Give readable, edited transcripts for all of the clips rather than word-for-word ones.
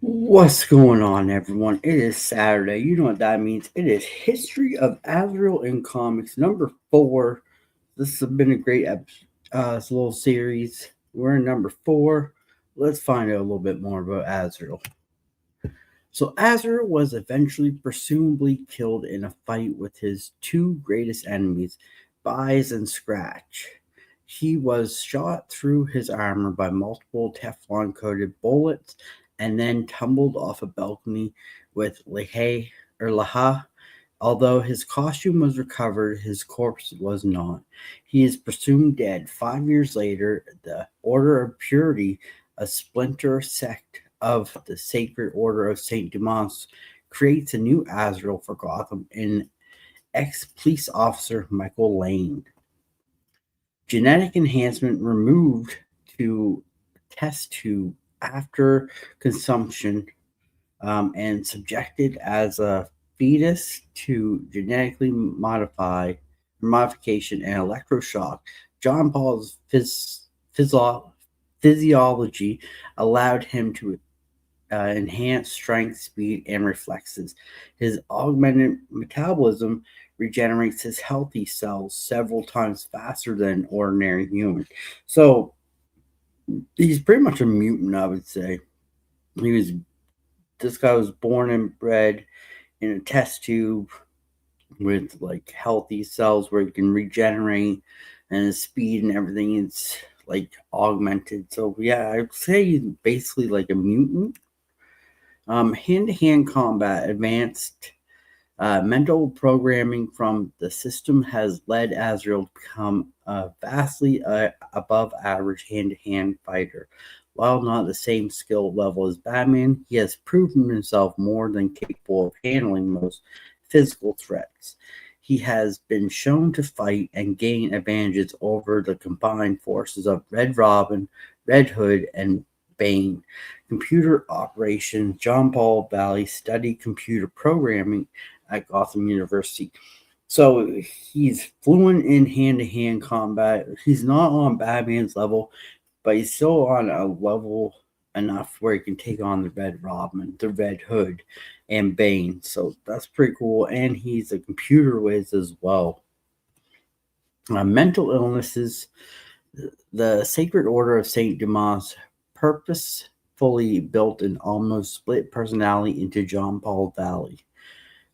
What's going on, everyone? It is Saturday. You know what that means. It is History of Azrael in Comics number 4. This has been a great little series. We're in number 4. Let's find out a little bit more about Azrael. So, Azrael was eventually presumably killed in a fight with his two greatest enemies, Bize and Scratch. He was shot through his armor by multiple Teflon coated bullets and then tumbled off a balcony with Laha. Although his costume was recovered, his corpse was not. He is presumed dead. 5 years later, the Order of Purity, a splinter sect of the Sacred Order of St. Dumas, creates a new Azrael for Gotham in ex-police officer Michael Lane. Genetic enhancement removed to test tube after consumption and subjected as a fetus to genetically modification and electroshock. John Paul's physiology allowed him to enhance strength, speed, and reflexes. His augmented metabolism regenerates his healthy cells several times faster than an ordinary human. So he's pretty much a mutant, I would say. He was this guy was born and bred in a test tube with like healthy cells where he can regenerate and his speed and everything is like augmented. So yeah, I'd say he's basically like a mutant. Hand-to-hand combat advanced mental programming from the system has led Azrael to become a vastly above average hand-to-hand fighter. While not the same skill level as Batman, he has proven himself more than capable of handling most physical threats. He has been shown to fight and gain advantages over the combined forces of Red Robin, Red Hood, and Bane. Computer operations. John Paul Valley studied computer programming at Gotham University. So he's fluent in hand-to-hand combat. He's not on Batman's level, but he's still on a level enough where he can take on the Red Robin, the Red Hood, and Bane. So that's pretty cool. And he's a computer whiz as well. Mental illnesses. The Sacred Order of St. Dumas purposefully built an almost split personality into John Paul Valley.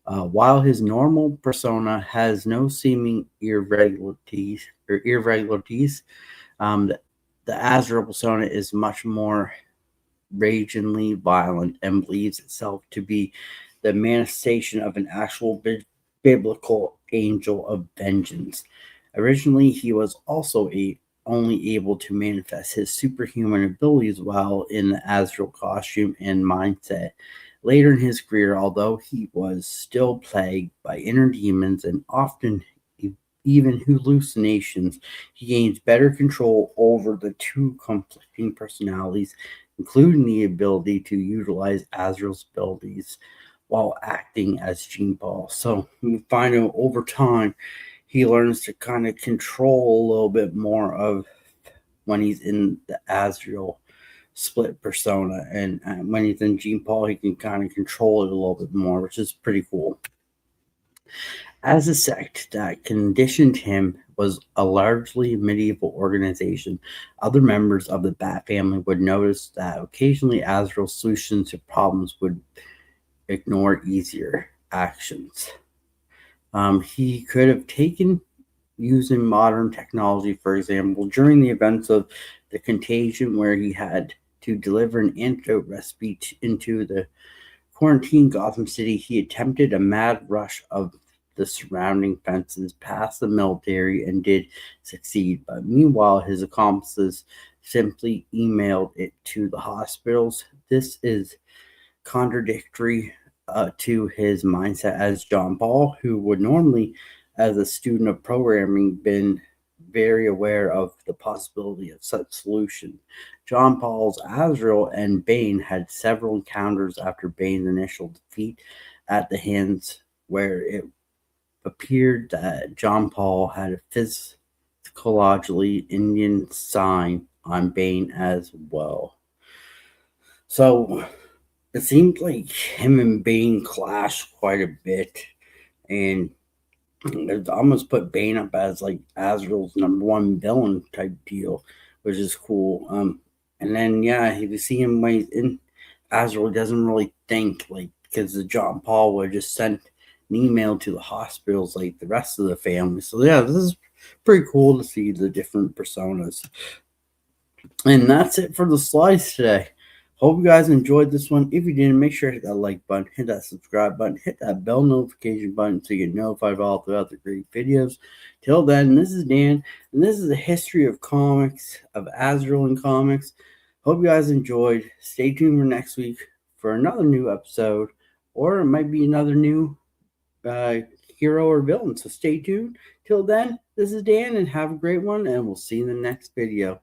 While his normal persona has no seeming irregularities, the Azrael persona is much more ragingly violent and believes itself to be the manifestation of an actual biblical angel of vengeance. Originally, he was also only able to manifest his superhuman abilities while in the Azrael costume and mindset. Later in his career, although he was still plagued by inner demons and often even hallucinations, he gains better control over the two conflicting personalities, including the ability to utilize Azrael's abilities while acting as Jean Paul. So we find out over time he learns to kind of control a little bit more of when he's in the Azrael split persona, and when he's in Jean Paul, he can kind of control it a little bit more, which is pretty cool. As a sect that conditioned him was a largely medieval organization, other members of the Bat family would notice that occasionally Azrael's solutions to problems would ignore easier actions. He could have taken using modern technology, for example, during the events of the contagion, where he had to deliver an antidote recipe into the quarantine Gotham City. He attempted a mad rush of the surrounding fences past the military and did succeed. But meanwhile, his accomplices simply emailed it to the hospitals. This is contradictory to his mindset as John Paul, who would normally, as a student of programming, been very aware of the possibility of such solution. John Paul's Azrael and Bane had several encounters after Bane's initial defeat at the hands, where it appeared that John Paul had a physiologically Indian sign on Bane as well. So it seemed like him and Bane clashed quite a bit, and it almost put Bane up as like Azrael's #1 villain type deal, which is cool. And then yeah, you see him when he's in Azrael doesn't really think like because the John Paul would just sent an email to the hospitals like the rest of the family. So yeah, this is pretty cool to see the different personas. And that's it for the slides today. Hope you guys enjoyed this one. If you didn't, make sure to hit that like button, hit that subscribe button, hit that bell notification button so you get notified of all the other great videos. Till then, this is Dan, and this is the history of comics, of Azrael and comics. Hope you guys enjoyed. Stay tuned for next week for another new episode, or it might be another new uh, hero or villain. So stay tuned. Till then, this is Dan, and have a great one, and we'll see you in the next video.